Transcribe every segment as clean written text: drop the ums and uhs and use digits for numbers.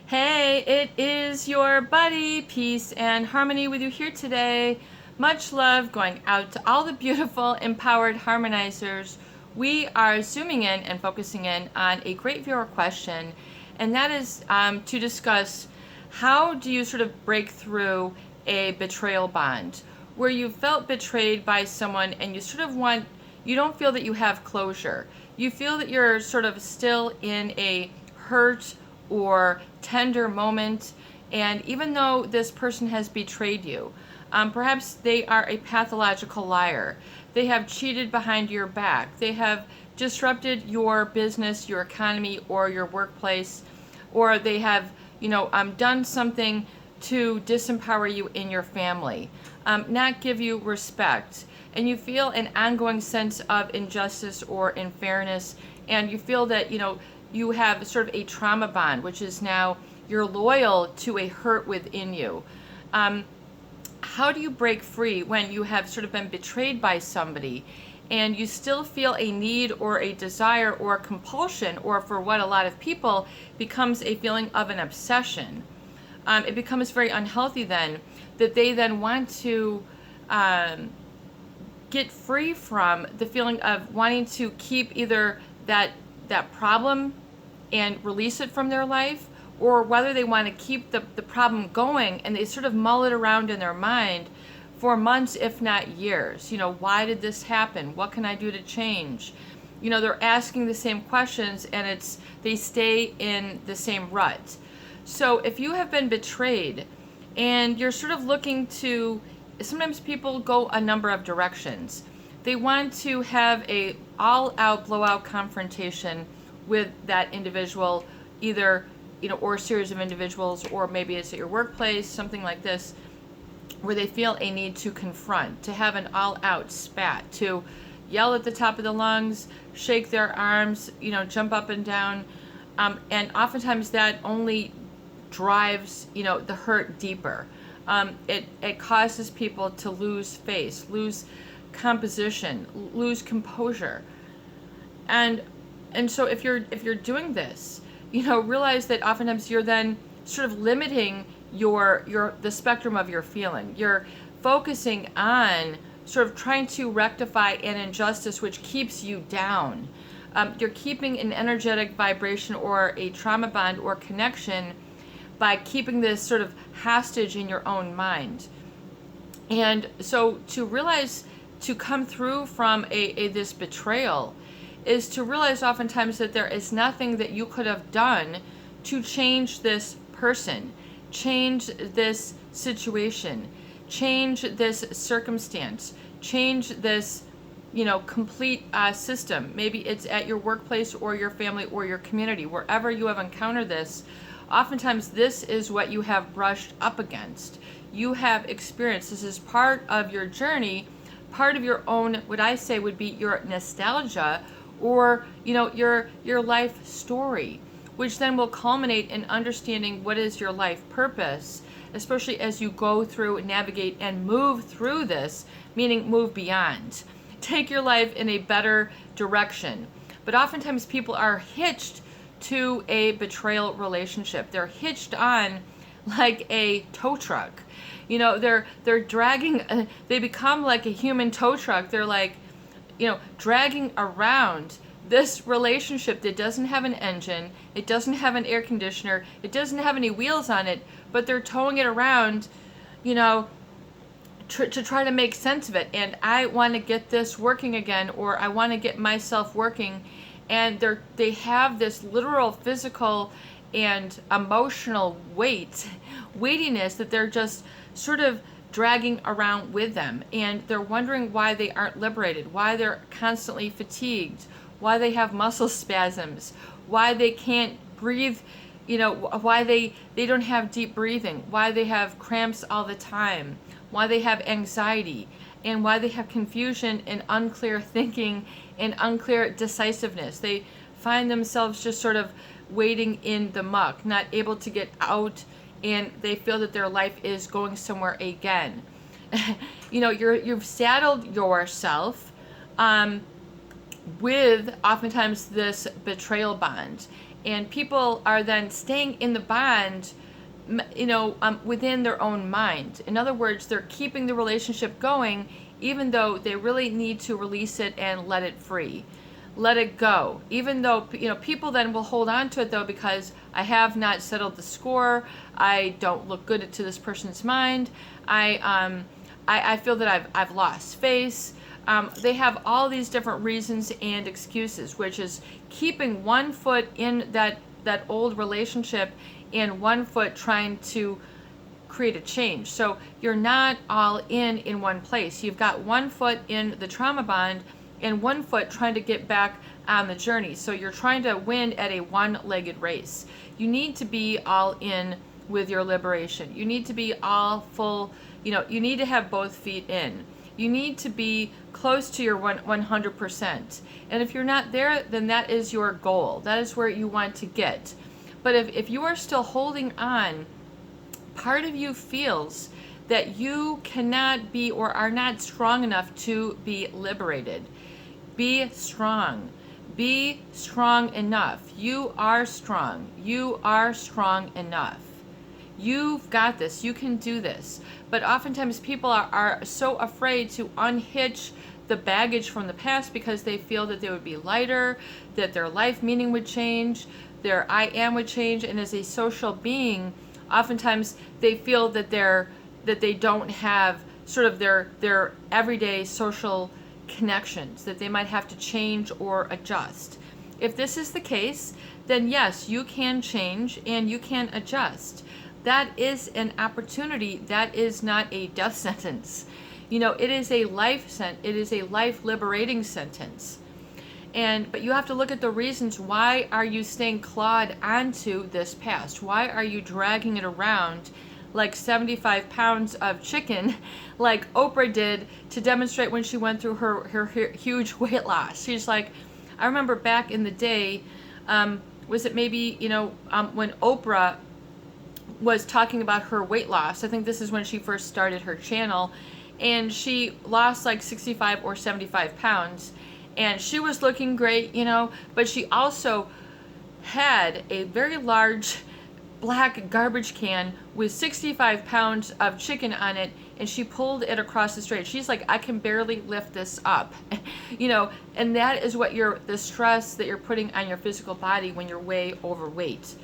Hey, it is your buddy, Peace and Harmony with you here today. Much love going out to all the beautiful, empowered harmonizers. We are zooming in and focusing in on a great viewer question, and that is to discuss how do you sort of break through a betrayal bond where you felt betrayed by someone and you sort of you don't feel that you have closure. You feel that you're sort of still in a hurt or tender moment, and even though this person has betrayed you, perhaps they are a pathological liar. They have cheated behind your back. They have disrupted your business, your economy, or your workplace, or they have, done something to disempower you in your family, not give you respect, and you feel an ongoing sense of injustice or unfairness, and you feel that, you have sort of a trauma bond, which is now you're loyal to a hurt within you. How do you break free when you have sort of been betrayed by somebody and you still feel a need or a desire or a compulsion, or for what a lot of people becomes a feeling of an obsession? It becomes very unhealthy then, that they then want to get free from the feeling of wanting to keep either that problem and release it from their life, or whether they want to keep the problem going, and they sort of mull it around in their mind for months, if not years. Why did this happen? What can I do to change? They're asking the same questions, and they stay in the same rut. So if you have been betrayed and you're sort of looking to, sometimes people go a number of directions. They want to have a all-out, blowout confrontation with that individual, either, or a series of individuals, or maybe it's at your workplace, something like this, where they feel a need to confront, to have an all-out spat, to yell at the top of the lungs, shake their arms, jump up and down, and oftentimes that only drives, the hurt deeper. It causes people to lose face, lose composition, lose composure, and so if you're doing this, realize that oftentimes you're then sort of limiting the spectrum of your feeling. You're focusing on sort of trying to rectify an injustice which keeps you down. You're keeping an energetic vibration or a trauma bond or connection by keeping this sort of hostage in your own mind. And so to realize, to come through from this betrayal, is to realize oftentimes that there is nothing that you could have done to change this person, change this situation, change this circumstance, change this, complete system. Maybe it's at your workplace or your family or your community, wherever you have encountered this. Oftentimes this is what you have brushed up against. You have experienced, this is part of your journey, part of your own, what I say would be your nostalgia, or your life story, which then will culminate in understanding what is your life purpose, especially as you go through, navigate, and move through this, meaning move beyond. Take your life in a better direction. But oftentimes people are hitched to a betrayal relationship. They're hitched on like a tow truck. They're dragging, they become like a human tow truck. They're like, dragging around this relationship that doesn't have an engine, it doesn't have an air conditioner, it doesn't have any wheels on it, but they're towing it around, to try to make sense of it. And I want to get this working again, or I want to get myself working. And they have this literal physical and emotional weightiness that they're just sort of dragging around with them, and they're wondering why they aren't liberated, why they're constantly fatigued, why they have muscle spasms, why they can't breathe, why they don't have deep breathing, why they have cramps all the time, why they have anxiety, and why they have confusion and unclear thinking and unclear decisiveness. They find themselves just sort of waiting in the muck, not able to get out, and they feel that their life is going somewhere again. You've saddled yourself with oftentimes this betrayal bond, And people are then staying in the bond, within their own mind. In other words, they're keeping the relationship going even though they really need to release it and let it free. Let it go. Even though, people then will hold on to it though, because I have not settled the score. I don't look good to this person's mind. I feel that I've lost face. They have all these different reasons and excuses, which is keeping one foot in that old relationship and one foot trying to create a change. So you're not all in one place. You've got one foot in the trauma bond and one foot trying to get back on the journey. So you're trying to win at a one-legged race. You need to be all in with your liberation. You need to be all full, you need to have both feet in. You need to be close to your 100%. And if you're not there, then that is your goal. That is where you want to get. But if you are still holding on, part of you feels that you cannot be or are not strong enough to be liberated. Be strong. Be strong enough. You are strong. You are strong enough. You've got this. You can do this. But oftentimes people are so afraid to unhitch the baggage from the past because they feel that they would be lighter, that their life meaning would change, their I am would change, and as a social being, oftentimes they feel that they don't have sort of their everyday social connections, that they might have to change or adjust. If this is the case, then yes, you can change and you can adjust. That is an opportunity. That is not a death sentence. It is a life liberating sentence. But you have to look at the reasons. Why are you staying clawed onto this past? Why are you dragging it around like 75 pounds of chicken, like Oprah did to demonstrate when she went through her huge weight loss? She's like, I remember back in the day, was it maybe, when Oprah was talking about her weight loss. I think this is when she first started her channel, and she lost like 65 or 75 pounds. And she was looking great, but she also had a very large black garbage can with 65 pounds of chicken on it, and she pulled it across the street. She's like, I can barely lift this up, and that is what the stress that you're putting on your physical body when you're way overweight,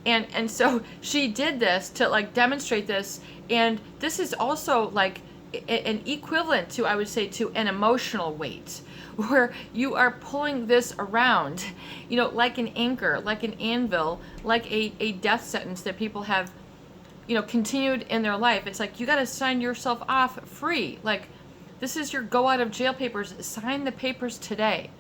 and so she did this to like demonstrate this. And this is also like an equivalent to, I would say, to an emotional weight, where you are pulling this around, like an anchor, like an anvil, like a death sentence that people have, continued in their life. It's like, you got to sign yourself off free. Like, this is your go out of jail papers. Sign the papers today.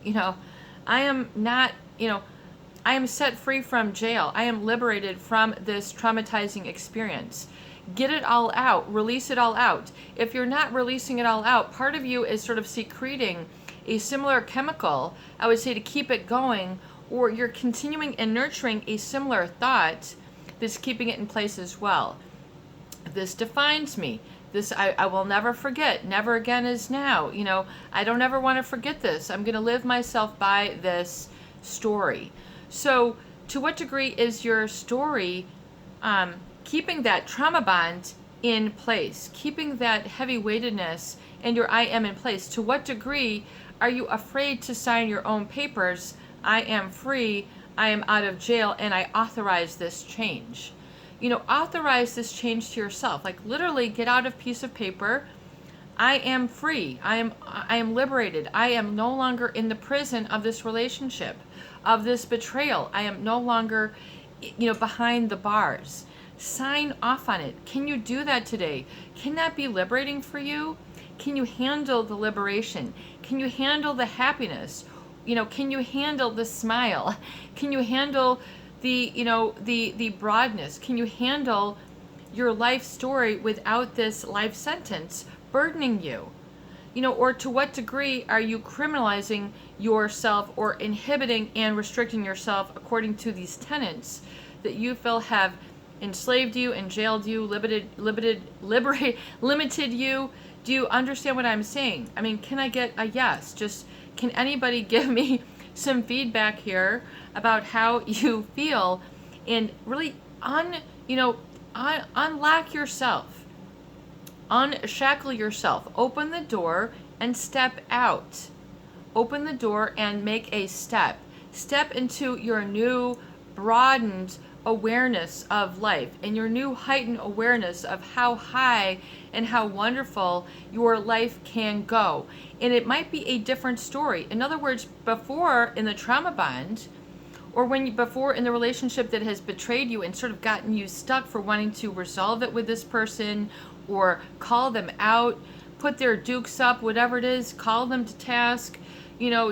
I am not, I am set free from jail. I am liberated from this traumatizing experience. Get it all out. Release it all out. If you're not releasing it all out, part of you is sort of secreting a similar chemical, I would say, to keep it going, or you're continuing and nurturing a similar thought that's keeping it in place as well. This defines me. This I will never forget. Never again is now. I don't ever want to forget this. I'm going to live myself by this story. So to what degree is your story keeping that trauma bond in place, keeping that heavy weightedness and your I am in place? To what degree are you afraid to sign your own papers? I am free, I am out of jail, and I authorize this change. Authorize this change to yourself. Like, literally get out a piece of paper. I am free. I am liberated. I am no longer in the prison of this relationship, of this betrayal. I am no longer, behind the bars. Sign off on it. Can you do that today? Can that be liberating for you? Can you handle the liberation? Can you handle the happiness? Can you handle the smile? Can you handle the broadness? Can you handle your life story without this life sentence burdening you? Or to what degree are you criminalizing yourself or inhibiting and restricting yourself according to these tenets that you feel have enslaved you, enjailed you, limited you? Do you understand what I'm saying? I mean, can I get a yes? Just, can anybody give me some feedback here about how you feel, and really unlock yourself, unshackle yourself, open the door and step out. Open the door and make a step. Step into your new broadened awareness of life and your new heightened awareness of how high and how wonderful your life can go. And it might be a different story. In other words, before in the trauma bond, or before in the relationship that has betrayed you and sort of gotten you stuck for wanting to resolve it with this person or call them out, put their dukes up, whatever it is, call them to task,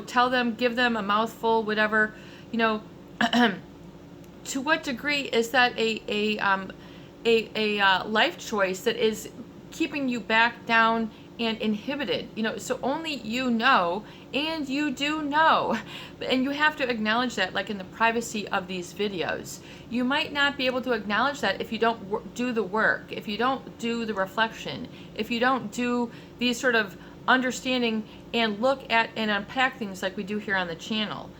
tell them, give them a mouthful, whatever, to what degree is that a life choice that is keeping you back down and inhibited? So only and you do know, and you have to acknowledge that, like in the privacy of these videos. You might not be able to acknowledge that if you don't do the work, if you don't do the reflection, if you don't do these sort of understanding and look at and unpack things like we do here on the channel.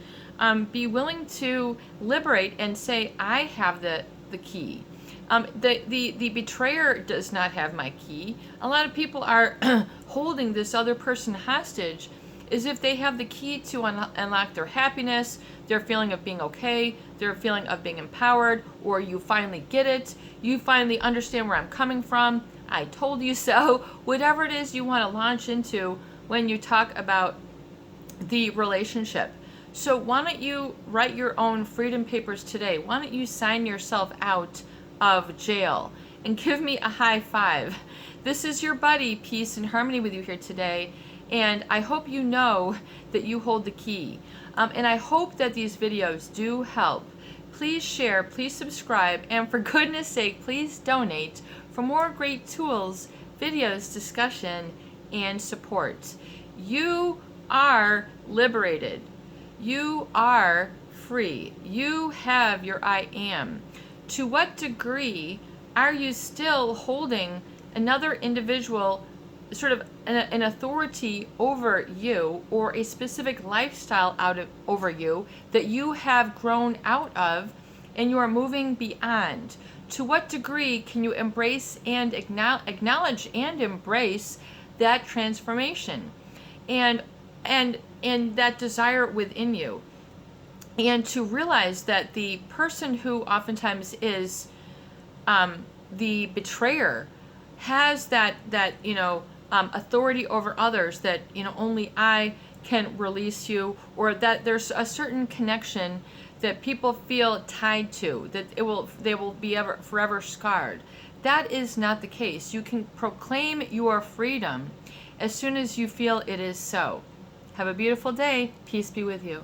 Be willing to liberate and say, I have the key. The betrayer does not have my key. A lot of people are holding this other person hostage as if they have the key to unlock their happiness, their feeling of being okay, their feeling of being empowered, or you finally get it, you finally understand where I'm coming from, I told you so, whatever it is you want to launch into when you talk about the relationship. So why don't you write your own freedom papers today? Why don't you sign yourself out of jail and give me a high five? This is your buddy, Peace and Harmony, with you here today, and I hope you know that you hold the key. And I hope that these videos do help. Please share, please subscribe, and for goodness sake, please donate for more great tools, videos, discussion, and support. You are liberated. You are free. You have your I am. To what degree are you still holding another individual, sort of an authority over you, or a specific lifestyle over you that you have grown out of and you are moving beyond? To what degree can you embrace and acknowledge and embrace that transformation and that desire within you? And to realize that the person who oftentimes is the betrayer has that authority over others, that only I can release you, or that there's a certain connection that people feel tied to, that they will be forever scarred. That is not the case. You can proclaim your freedom as soon as you feel it is so. Have a beautiful day. Peace be with you.